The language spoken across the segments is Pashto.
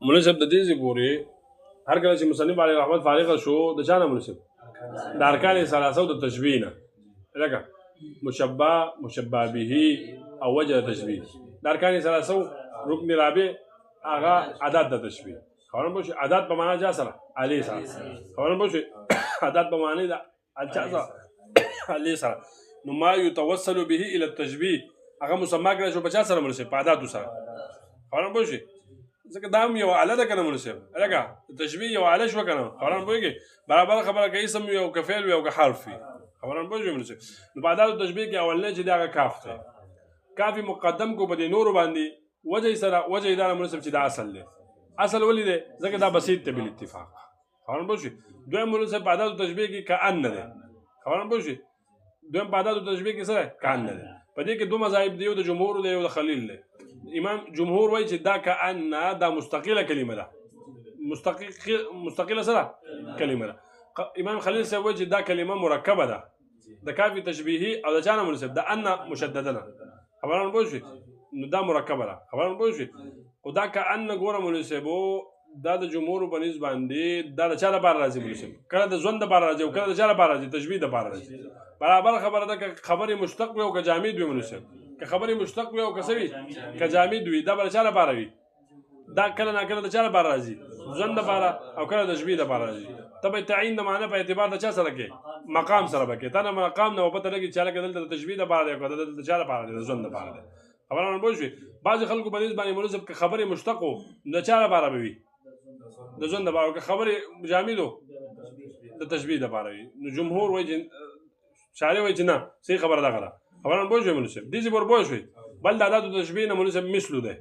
مناسب د دې پورې هر کله چې مصنف علی رحمت فارغ شو د چانه مناسب د ارکان ثلاثه د تشبیه نه لکه مشبہ مشبہ به او وجه تشبیه د ارکان ثلاثه رکن رابع هغه عدد د تشبیه خبرم بوشي عدد په معنا جا سره علی سره خبرم بوشي عدد په معنی د الچا سره علی سره نو ما يتوصل به الى التشبیه هغه مسما کړی شو په چا سره مناسب په عدد سره خبرم بوشي ځکه دا یو اعلی ده کنه مناسب لکه تشبیه یو اعلی شو کنه خبرم بوږي برابر خبره کوي اسم یو کفعل یو حرف خبرم بوږي مناسب نو په عدد تشبیه کې اولنه چې دا کاف ده کافی مقدم کو په نور باندې وجه سره وجه اداره مناسب چې دا اصل ده اصل ولې ده ځکه دا بسيط ته بل اتفاق خبرم بوږي دویم مناسب په عدد تشبیه کې کأن ده خبرم بوږي دویم په عدد تشبیه کې سره کأن ده په دې کې دوه مذاهب دی یو د جمهور دی یو د خلیل دی امام جمهور وایي چې دا کأن دا مستقله کلمه ده مستقله سره کلمه ده امام خلیل صاحب وایي چې دا کلمه مرکبه ده د کافی تشبیهی او د چانه مناسب ده ان مشدده ده خبران پوه شئ نو دا مرکبه ده خبران پوه شئ خو دا کأن ګوره مناسبو دا د جمهور په نسبت باندې دا د چا لپاره راځي مناسب کله د ژوند لپاره راځي او کله د چا لپاره راځي تشبیه لپاره راځي برابر خبره ده که خبرې مشتق وي او که جامد وي مناسب که خبرې مشتق وي او که څه وي که جامد وي دا به د چا لپاره وي دا کله نه کله د چا لپاره راځي ژوند لپاره او کله د تشبیه لپاره راځي ته به تعین د معنی په اعتبار د چا سره کې مقام سره به کې تا نه مقام نه پته لګي چې لکه دلته د تشبیه لپاره دی او د چا لپاره دی د ژوند لپاره دی خبرونه پوه شوې بعضې خلکو په دې باندې مناسب که خبرې مشتق وو د چا لپاره به وي د ژوند لپاره او که خبرې جامد وو د تشبیه لپاره وي نو جمهور وایي چې شارع وایي چې نه صحیح خبره دغه ده خبرونه پوه شوې مناسب دې ځای پورې پوه شوې بل د عدد تشبیه نه مناسب مثلو دی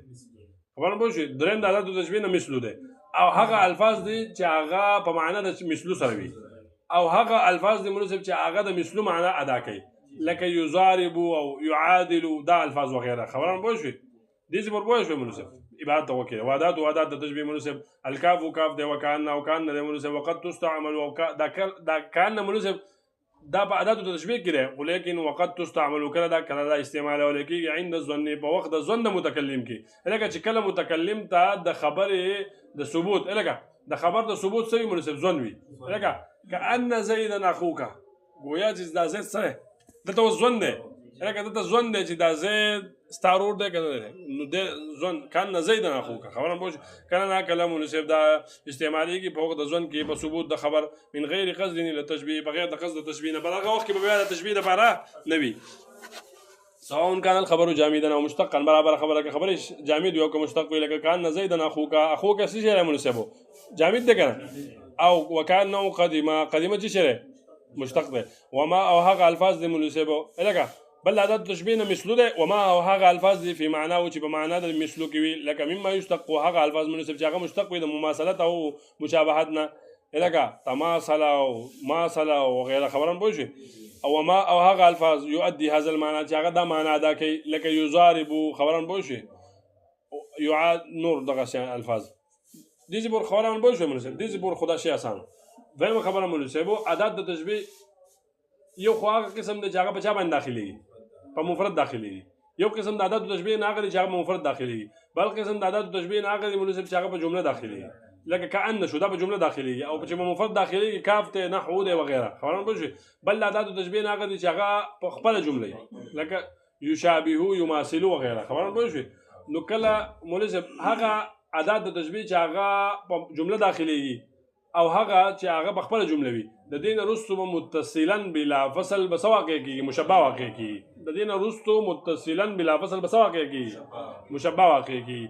خبرونه پوه شوې درېیم د عدد تشبیه نه مثلو دی او هغه الفاظ دي چې هغه په معنا د مثلو سره وي او هغه الفاظ دي مناسب چې هغه د مثلو معنا ادا کوي لکه یضارب او یعادل دا الفاظ وغیره خبرونه پوه شوې دې ځای پورې پوه شوې مناسب عبادت وکړه وعدات او عادات د تشبیه مناسب الکاف وکاف دی وکان او کان دی مناسب وقد تستعمل دا کان مناسب دا په عادت د تشبیه کې دی ولیکن وقد تستعمل کله دا استعمال ولیکي عند الظن په وخت د ظن متکلم کې لکه چې کله متکلم ته د خبرې د ثبوت لکه د خبر د ثبوت سوي مناسب ظن وي لکه کأن زیدا اخوک گویا چې دا زید سره دته ظن دی لکه دته ظن دی چې دا زید ستارور دی کنه نو د ځون کان زیدن اخوک خبره پوه کنه نه کلام مناسب دا استعمالي کې په وخت د ځون کې په ثبوت د خبر من غیر قصد للتشبيه بغیر د قصد تشبيه نه بلغه وخت کې به د تشبيه لپاره نوي سواء كان الخبر جامدا او مشتقا برابر خبره کې خبره جامد یو که مشتق وي لکه کان زیدن اخوک څه شی مناسبو جامد دی کنه او وکانه قدیمه چې شی مشتق دی وما او هغه الفاظ د مناسبو لکه بل عدد تشبیه نه مثلو ده وما او هغه الفاظ دي په معنا او چې په معنا د مثلو کې وي لکه مما یشتق هغه الفاظ مناسب چې هغه مشتق وي د مماثلت او مشابهت نه لکه تماثل او ماثل او غیره خبرن پوه شئ او ما او هغه الفاظ يؤدي هذا المعنى چې هغه دا معنا ادا کوي لکه یضارب خبرن پوه شئ يعاد نور دغه الفاظ دې زبر خبرن پوه شئ مناسب دې زبر خدا شي آسان وایم خبره مناسب عدد د تشبیه یو خو هغه قسم د جګه په چا باندې داخلي په مفرد داخلي یو قسم د عدد تشبیه نه غلي چې هغه مفرد داخلي بل قسم د عدد تشبیه نه غلي مناسب چې هغه په جمله داخلي لکه کأن شو دا په جمله داخلي او په مفرد داخلي کاف ته نحو ده وغيرها خبرونه پوه بل د عدد تشبیه نه غلي چې هغه په خپل جمله لکه یشابه یماثل وغيرها خبرونه پوه نو کله مناسب هغه عدد تشبیه چې هغه په جمله داخلي او هغه چې هغه په خپل جمله وي د دین رستو متصلا بلا فصل بسواقع کی مشبہ واقع کی د دین رستو متصلا بلا فصل بسواقع کی مشبہ واقع کی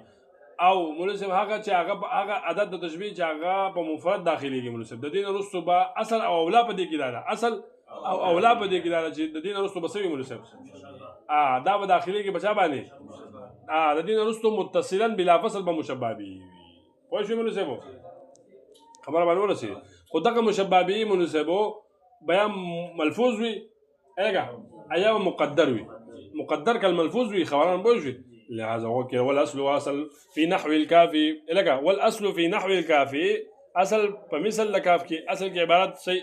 او مناسب هغه چې هغه عدد د تشبیه چې هغه په مفرد داخلي کې مناسب د دین رستو با اصل او اولا په دې کې دا اصل او اولا په دې کې دا چې د دین رستو بسوي مناسب دا په داخلي کې بچا باندې د دین رستو متصلا بلا فصل به مشبہ وي خو شو مناسب خبر باندې ورسي خدغه مشبہ به مناسبو بیان ملفوظ وي اګه ایا مقدر وي مقدر کل ملفوظ وي خبران بوجي لهذا هو كده والاصل في نحو الكافي اګه والاصل في نحو الكافي اصل په مثل لکاف کې اصل کې عبارت صحیح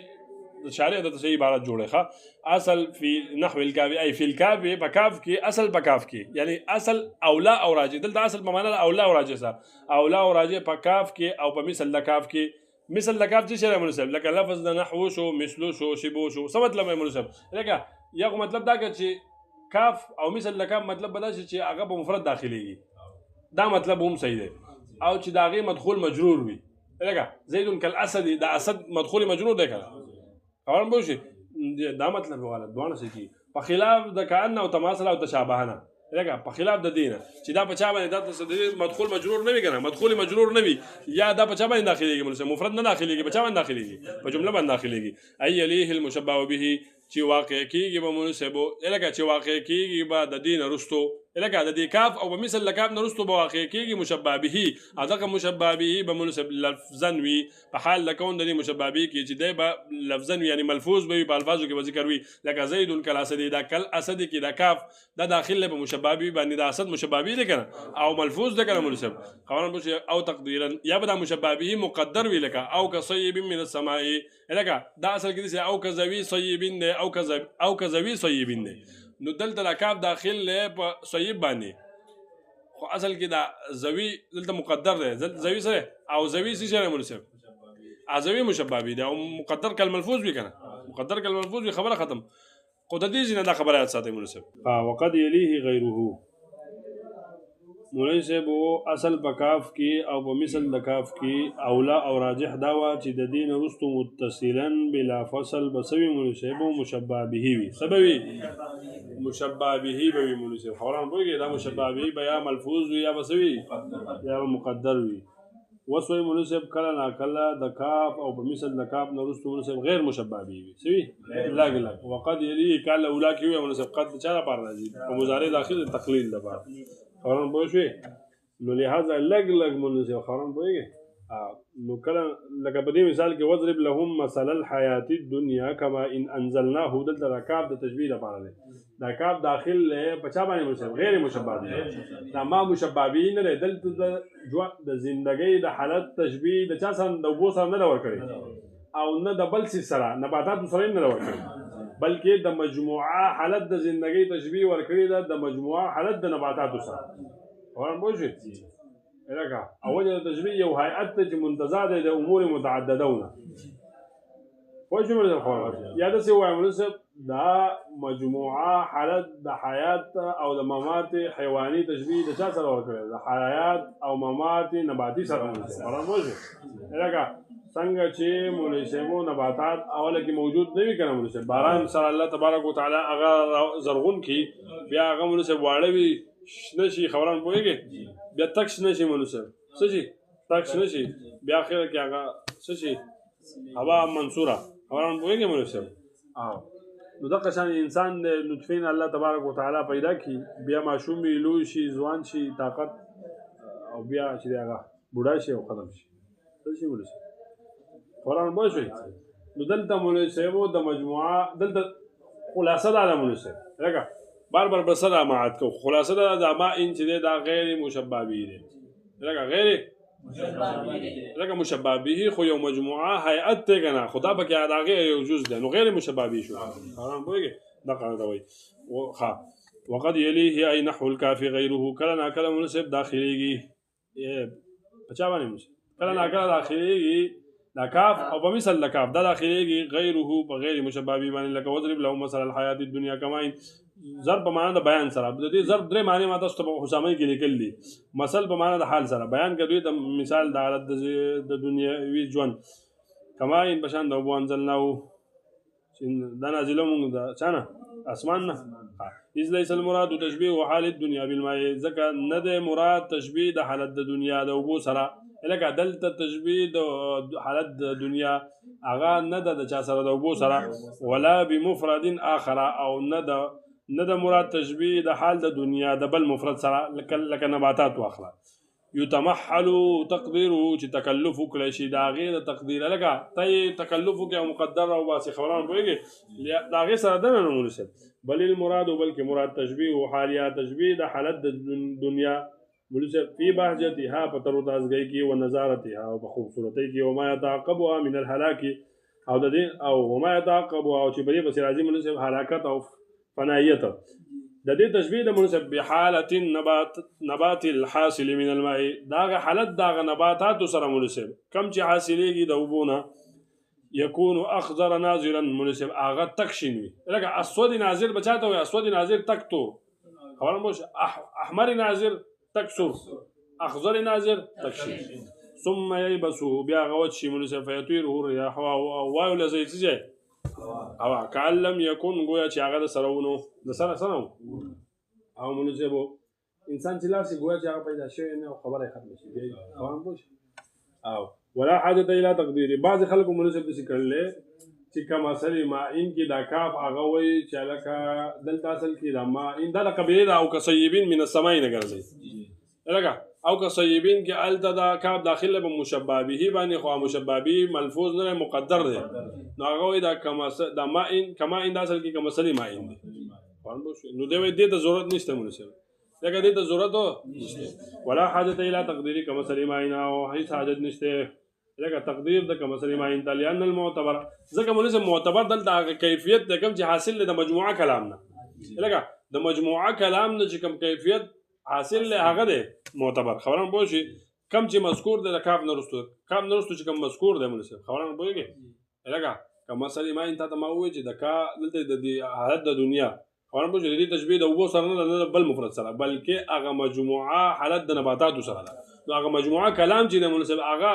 شارع د صحیح عبارت جوړه ښه اصل فی نحو الکاف ای فی الکاف په کاف کې اصل په کاف کې یعنی اصل اولا او راجع دلته اصل په معنا اولا او راجع سره اولا او راجع په کاف کې او په مثل د کاف کې مثل د کاف چې شری مناسب لکه لفظ د نحو شو مثلو شو شبو شو څه مطلب مناسب لکه یو مطلب دا چې کاف او مثل د کاف مطلب بدا چې هغه په مفرد داخليږي دا مطلب هم صحیح دی او چې داغه مدخول مجرور وي لکه زید کالاسد دا اسد مدخول مجرور دی کنه خبرم پوه شي دا مطلب غلط دوه څه کی په خلاف د کأن او تماثل او تشابهانه لکه په خلاف د دینه چې دا په چا باندې د مدخول مجرور نه وي کنه مدخول مجرور نه وي یا دا په چا باندې داخليږي مفرد نه داخليږي په چا باندې داخليږي په جمله باندې داخليږي اي الیه المشبه به چې واقع کیږي به مناسبو لکه چې واقع کیږي به د دین رستو لکه د دې کاف او په مثل لکاف نه رستو به واقع کیږي مشبه به ادغه مشبه به به مناسب لفظا وي په حال لکون د مشبه به کې چې دی به لفظا یعنی ملفوظ به په الفاظو کې ذکر وي لکه زید کالاسد دا کل اسد کې دا کاف دا داخله په مشبه به باندې د اسد مشبه به کنه او ملفوظ ده کنه مناسب خبرن بشه او تقديرا یا به مشبه به مقدر وی لکه او کصیب من السماء لکه دا اصل کې او کذوی صیبین ده او کذوی صیبین ده نو دلته د کاف داخل له په صیب باندې خو اصل کې دا زوی دلته مقدر ده زوی سره او زوی سره مناسب ازوی مشبه به ده او مقدر کل ملفوظ وی کنه مقدر کل ملفوظ وی خبره ختم قدرت دې نه دا خبره ساتي مناسب وقد یلیه غیره مناسب اصل په کاف کې او په مثل د کاف کې اولا او راجح دا وا چې د دین رستو متصلا بلا فصل بسوي مناسب او مشبه به وي سببي مشبه به به مناسب خبران پوهیږي دا مشبه به یا ملفوظ وي یا بسوي یا مقدر وي وسوي مناسب کله نا کله د کاف او په مثل د کاف نه رستو مناسب غیر مشبه به وي سوي لاګ وقد یلی کله اولا کې وي مناسب قد چا لپاره راځي په مضارع داخل تقلیل لپاره خبران پوه شوي نو لہذا لګ مناسب خبران پوهیږي نو کله لکه په دې مثال کې وضرب لهم مثل الحیات الدنیا کما ان انزلناه دلته د کاف د تشبیه لپاره دی دا کاف داخل له پچا باندې مناسب غیر مشبه دی دا ما مشبه به نه دی دلته د زندګۍ د حالت تشبیه د چا سره د وبو سره نه ورکړي او نه د بل څه سره نباتات سره نه ورکړي بلکې د مجموعه حالت د زندګۍ تشبیه ورکړي ده د مجموعه حالت د نباتات سره ورن بوجي لکه اول د تشبیه یو هيئت چې منتزع ده د امور متعددونه پوه شو مرزه خبره یا د څه وایي مناسب دا مجموعه حالت د حیات او د ممات حیواني تشبیه د چا سره ورکړي د حیات او ممات نباتي سره ورن بوجي لکه څنګه چې مناسبو نباتات اوله کې موجود نه وي کنه مناسب باران سره الله تبارک وتعالى هغه زرغون کی بیا هغه مناسب واړه وي شنه شي خبران پوهیږي بیا تک شنه شي مناسب څه شي تک شنه شي بیا اخر کې هغه څه شي هوا منصوره خبران پوهیږي مناسب نو دغه شان انسان د نطفین الله تبارک وتعالى پیدا کی بیا معشوم وي لوی شي ځوان شي طاقت او بیا چې هغه بوډا شي او ختم شي څه شي مناسب قرآن بوشوي نو دلته مناسبو د مجموعه دلته خلاصه ده مناسب لکه بار بسره معاد کو خلاصه ده د ما ان چې دا غیر مشبه به دي لکه غیر مشبه به خو یو مجموعه هيئت ته کنه خدا به کې دا غیر یو جز ده نو غیر مشبه به شو قرآن بوږي دا قاعده وای وقد يليه اي نحو الكاف غيره کله کله مناسب داخليږي پچا باندې مناسب کله کله داخليږي دا کاف او په مثل د کاف دا داخليږي غیره بغیر مشبه به باندې لکه وضرب لهم مثل الحیات الدنیا کما ضرب په معنا د بیان سره د دې ضرب درې معنی ماته ست په حسامه کې لیکل دي مثل په معنا د حال سره بیان کوي د مثال د حالت د دنیاوي ژوند کما ان بشان د ابو انزلناه دا نازله مونږ د چانه اسمان نه اذ ليس المراد تشبيه حال الدنيا بالماء ځکه نه د مراد تشبيه د حالت د دنیا د ابو سره لکه دلته تشبیه د حالت د دنیا هغه نه د چا سره د ابو سره ولا بمفرد اخر او نه د مراد تشبیه د حال د دنیا د بل مفرد سره لکه نباتات واخله یتمحل تقدیره چې تکلف وکړي شي دا غیر تقدیر لکه ته تکلف کې مقدر او واسي خبران وایي دا غیر سره د نه مناسب بل المراد بلکې مراد تشبیه او حالیا تشبیه د حالت د دنیا مناسب فی بهجتها په تر تازګۍ کې او نظارتها او په خوبصورتۍ کې او ما يتعقبها من الهلاك او د دې او وما يتعقب او چې بری بس راځي منصب حرکت او فنایت د دې تشبیه د منصب بحاله نبات الحاصل من الماء داغه حالت داغه نباتات سره منصب کم چې حاصلېږي د وبونه يكون اخضر ناظرا منصب اغه تکشینوي لکه اسود ناظر بچاته وي اسود ناظر تکتو خبرم باش احمر ناظر تکسر اخضر ناظر تکشین ثم يلبسه بیا غوت شي منصب فيطيره الرياح او لزيتجه او کان لم يكن گویا چې هغه د سرونو د سره سره او منصب انسان چې لاسي گویا چې هغه پیدا شوی نه خبره ختم شي خبرم باش او ولا حاجت الى تقدير بعض خلق منصب د سکړل چې کما سلی ما ان کې دا کاف هغه وي چې لکه دلته اصل کې دا ما ان دا قبیله او کسیبین من السماء نه ګرځي لکه او کسیبین کې الته دا کاف داخله به مشبہ به باندې خو مشبہ به ملفوظ نه مقدر دی نو هغه وي دا کما دا ما ان کما ان دا اصل کې کما سلی ما ان نو دوی دې ته ضرورت نشته منصب لکه دې ته ضرورت نشته ولا حاجت الى تقدير کما سلی ما ان او هیڅ حاجت نشته لکه تقدیر د کما سلی ما ان لأن المعتبر ځکه منصب معتبر دلته کیفیت د کم چې حاصل د مجموعه کلام نه لکه د مجموعه کلام نه چې کم کیفیت حاصل له هغه دی معتبر خبرم پوه شي کم چې مذکور د کاف نرستو چې کم مذکور دی منصب خبرم پوهیږي لکه کما سلی ما ان ته ما وایي چې د کا دلته د حالت د دنیا خبرم پوه شي د دې تشبیه د وبو سره نه بل مفرد سره بلکې هغه مجموعه حالت د نباتات سره نو هغه مجموعه کلام چې د منصب هغه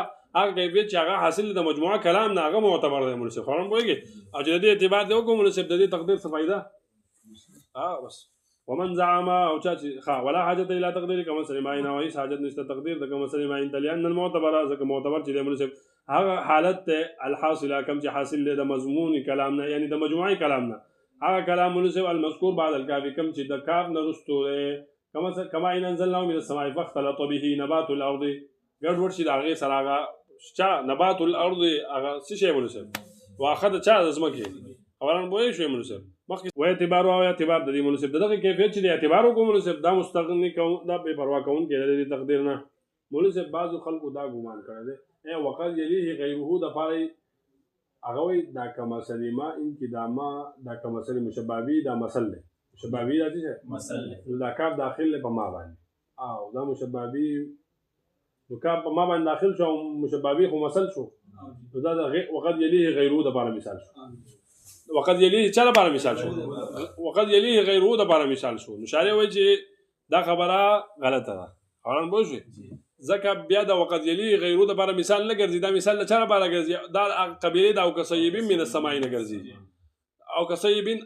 کیفیت چې هغه حاصل د مجموعه کلام نه هغه معتبر دی منصب خبرم پوهیږي او چې د دې اعتبار دی وکړو منصب د دې تقدیر څه فائدہ بس ومن زعم او چا ولا حاجت الى تقدير كما سليمان او هیڅ حاجت نشته تقدیر د كما سليمان لأن المعتبر ځکه معتبر چې د منصب هغه حالت الحاصله کم چې حاصل د مضمون کلام نه یعنی د مجموعي کلام نه هغه کلام منصب المذکور بعد الکاف کم چې د کاف نه رستو کما ان انزلنا من السماء فاختلط به نبات الارض ګډ ورشي د هغه سره هغه چا نبات الارض هغه څه شی منصب واخد چا زمکه خبران بوي شو منصب مخکې و اعتبار او اعتبار د دې منصب دغه کیفیت چې د اعتبار کو منصب دا مستغنی کوم دا بے پروا کوم کې د تقدیر نه منصب بعض خلکو دا ګمان کړی دی اے وقت یلیه غیره د پاره هغه وي دا کما سلیما ان کې دا ما دا کما سلی مشبابی دا مسل دی مشبابی دا څه مسل دا کاف داخل په ما باندې او دا مشبابی نو کاف په ما باندې داخل شو مشبابی خو مسل شو دا وقت یلیه غیره د پاره مثال شو وقد يليه چا لپاره مثال شو وقد يليه غیره د لپاره مثال شو نشاره وایي چې دا خبره غلطه ده خبران بوه شي ځکه بیا د وقد يليه غیره د لپاره مثال نه ګرځي دا مثال چا لپاره ګرځي دا قبیله د او کسیبین من السماء نه ګرځي او کسیبین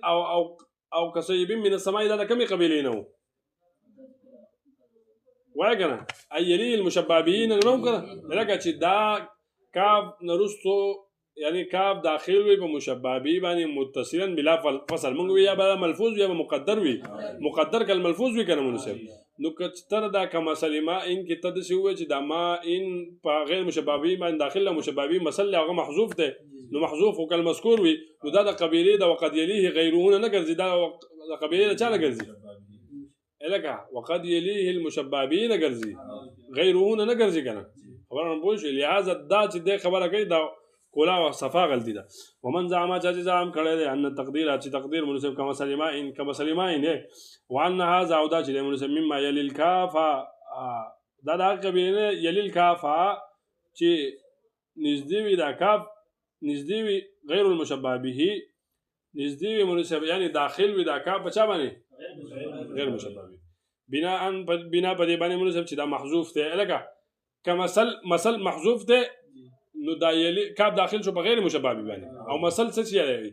او کسیبین من السماء دا کومه قبیله نه وایي کنه ايلي المشبابين نو کنه لکه چې دا کاف نرستو یعنی کاف داخل وي په مشبابی باندې متصلا بلا فصل مونږ یا به ملفوظ یا مقدر وي مقدر کل ملفوظ وي کنه منصب نو کتر دا کما سلیما ان کې تدسی وي چې دا ما ان په غیر مشبابی باندې داخله مشبابی مثل هغه محذوف ده نو محذوف وکل مذکور وي نو دا د قبیله د وقد یلیه غیرونه نه ګرځي دا د قبیله چا نه ګرځي الکه وقد یلیه المشبابین ګرځي غیرونه نه ګرځي کنه خبره پوه شئ لہذا دا چې د خبره کوي دا کولا صفا غلطی ده ومن زعم چې زعم کړی دی ان تقدیر چې تقدیر منصب کما سلیمان نه وان هذا او دا چې منصب مما یلی الکاف دا د قبیله یلی الکاف چې نږدې وي دا کاف نږدې وي غیر المشبہ به نږدې وي منصب یعنی داخل وي دا کاف بچا باندې غیر مشبہ به بنا په دې باندې منصب چې دا محذوف دی لکه کمثل محذوف دی نو دا یلی کاف داخل شو بغیر مشبابی باندې او مثل څه شي دی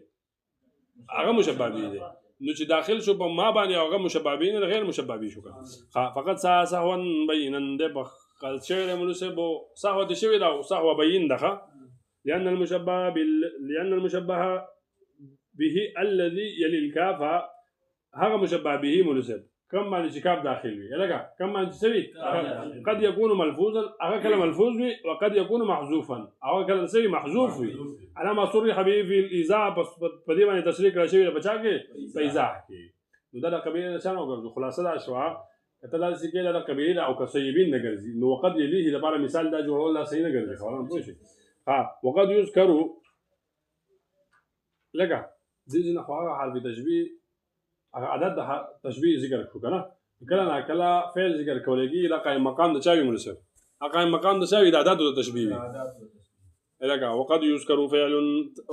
هغه مشبابی دی نو چې داخل شو په ما باندې هغه مشبابی نه غیر مشبابی شو فقط سهوا بینا ده بخل شعر منصب سهوا د شوی دا سهوا بین ده لأن المشبه به الذي يلي الكاف هغه مشبه به منصب كم معنی چې کاف داخل وي لکه کم معنی چې سوي قد يكون ملفوظا هغه کله ملفوظ وي وقد يكون محذوفا هغه کله سوي محذوف وي على ما صرح به في الايذاع په دې باندې تصریح کړی شوی بچا کې په ایذاع کې نو دا قبیله نشانه وګرځو خلاصه دا شو کته دا چې کله قبیله او کسیبین نه ګرځي نو وقد يليه لپاره مثال دا جوړول لا صحیح نه ګرځي خبره پوه شئ وقد يذكر لکه دې نه خو هغه حرف تشبیه هغه عدد د تشبیه ذکر کړو کنه کله نه کله فعل ذکر کولېږي دا قائم مقام د چا وي مناسب قائم مقام د چا وي د عدد د تشبیه وي لکه وقد يذكر فعل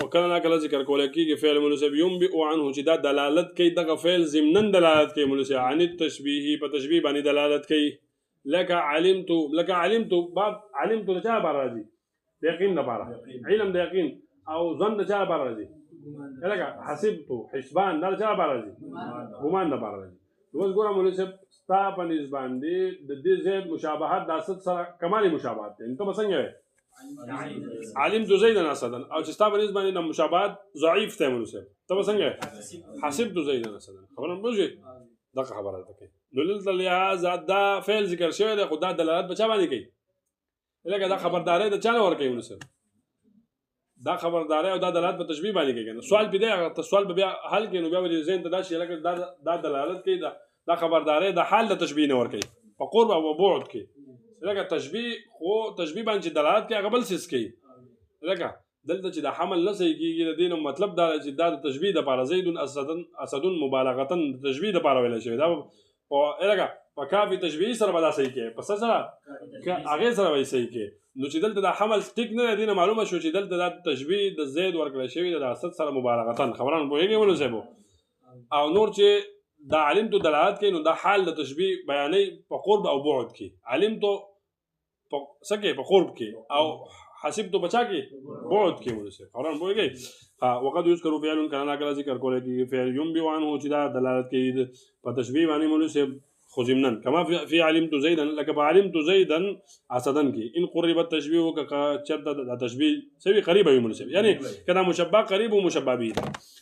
وکله نه کله ذکر کولېږي فعل مناسب ينبئ عنه چې دا دلالت کوي دغه فعل ضمنن دلالت کوي مناسب عن التشبیه په تشبیه باندې دلالت کوي لکه علمت باب علمت د چا بار راځي د یقین لپاره علم د یقین او ظن د چا بار راځي لکه حسبت حسبان دا چا بار راځي ګمان د بار راځي اوس ګوره مناسب ستا په نسبت باندې د دې زید مشابهت د اسد سره کمالي مشابهت دي ته څنګه علمت زیدا اسدا او چې ستا په نسبت باندې د مشابهت ضعیف ته مناسب ته څنګه حسبت زیدا اسدا خبره مونږه دغه خبره ده کوي نو دلته لہذا دا فعل ذکر شوی دی خو دا دلالت په چا باندې کوي لکه دا خبرداري د چا نه ورکوي مناسب دا خبرداري او دا دلالت په تشبیه باندې کوي سوال به دی هغه سوال به بیا حل کړي نو بیا ولې ذهن ته دا شي لکه دا دلالت کوي دا خبرداري د حال د تشبیه نه ورکوي په قرب او بعد کې لکه تشبیه خو تشبیه باندې دلالت کوي هغه بل څه کوي لکه دلته چې د حمل نه صحیح کېږي د دې نو مطلب دا چې دا د تشبیه دپاره زید اسد مبالغه د تشبیه دپاره ویلی شوی دا لکه په کافي تشبیه سره به دا صحیح کوي په څه سره هغې سره به یې صحیح کوي نو چې دلته د حمل ټیک نه دی نه معلومه شو چې دلته دا تشبیه د زید ورکړی شوي د اسد سره مبالغه خبران پوهېږئ ولو صاحبو او نور چې دا علمتو دلالت کوي نو دا حال د تشبیه بیانوي په قرب او بعد کې علمتو څه کې په قرب کې او حسبتو بچا کې بعد کې مناسب خبران پوهېږئ وقد يذكر فعل کله نه کله ذکر کولی کېږي فعل ينبئ عنه چې دا دلالت کوي په تشبیه باندې مناسب خو ضمنا كما في علمت زيدا لك علمت زيدا اسدا کی ان قرب التشبيه كچد تشبيه سوي قريبه مناسب يعني كذا مشبه قريب ومشبه به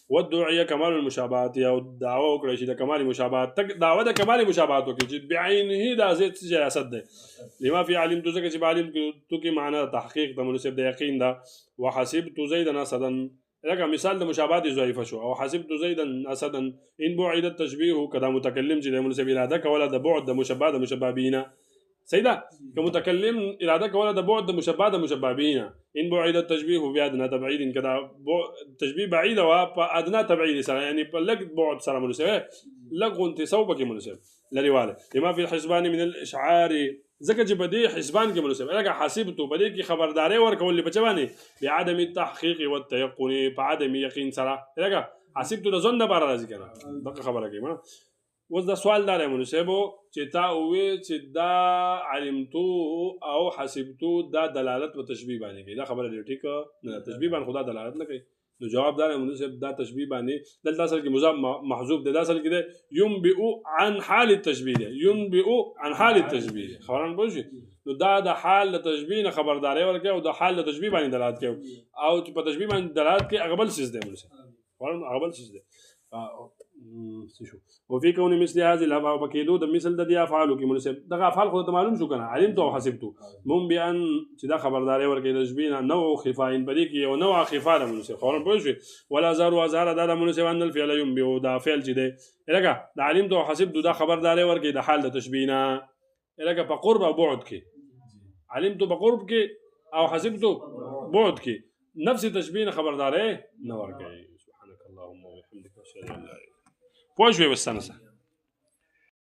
والدعيه كمال المشابهات او دعوه کړی چې د کمال مشابهت تک دعوه د کمال مشابهت وکړي چې بعینه دا زید چې اسد ده لما في علمت زکه چې علمت تو کې معنی تحقیق د مناسب د یقین ده وحسبت زيدا اسدا لکه مثال د مشابهت ضعیفه شو او حسبت زيدا اسدا ان بعد التشبيه کدا متکلم چې د مناسب اراده کوله د بعد د مشبه د مشبابینا سیدا که متکلم اراده کوله د بعد د مشبه د مشبابینا ان بعد التشبيه بادنا تبعيد کدا تشبيه بعيد او ادنى تبعيد سره یعنی په لګ بعد سره مناسب لګ انت سوبه کې مناسب لريواله لما في الحسبان من الاشعار ځکه چې په دې حسبان کې مناسب لکه حسبتو په دې کې خبرداري ورکول په چبانه بعدم التحقيق والتيقن په عدم یقین سره لکه حسبتو د ځن د بار راځي کنه دغه خبره کوي ما اوس دا سوال دار مناسبو چې تا وې چې دا علمتو او حسبتو دا دلالت په تشبیه باندې کوي دا خبره دې ټیک نه تشبیه باندې خدا دلالت نه کوي نو جواب دار مناسب دا تشبیه باندې دلته اصل کې مضاف محذوف ده اصل کې ده ينبئ عن حال التشبيه ده ينبئ عن حال التشبيه خبران پوه نو دا د حال د تشبیه نه خبرداري ورکوي او د حال د تشبیه باندې دلالت کوي او په تشبیه باندې دلالت کوي هغه بل څه ده مناسب خبران هغه بل څه ده وفي كون مثل هذه الافعال وبكيدو د مثل د دې افعال کې مناسب دغه افعال خو ته معلوم شو کنه علمت او حسبت منبئا چې دا خبرداري ورکړي د تشبیه نوع خفاء بدی کې او نوع خفاء د مناسب خبران پوه شو ولا زار وزار دا مناسب ان الفعل ينبئ دا فعل چې ده لکه د علمت او حسبت دا خبرداري ورکړي د حال د تشبیه نه لکه په قرب او بعد کې علمت په قرب کې او حسبت بعد کې نفس تشبیه خبرداري نه ورکړي سبحانك اللهم وبحمدك اشهد ان لا اله الا انت پوه شوې وسنه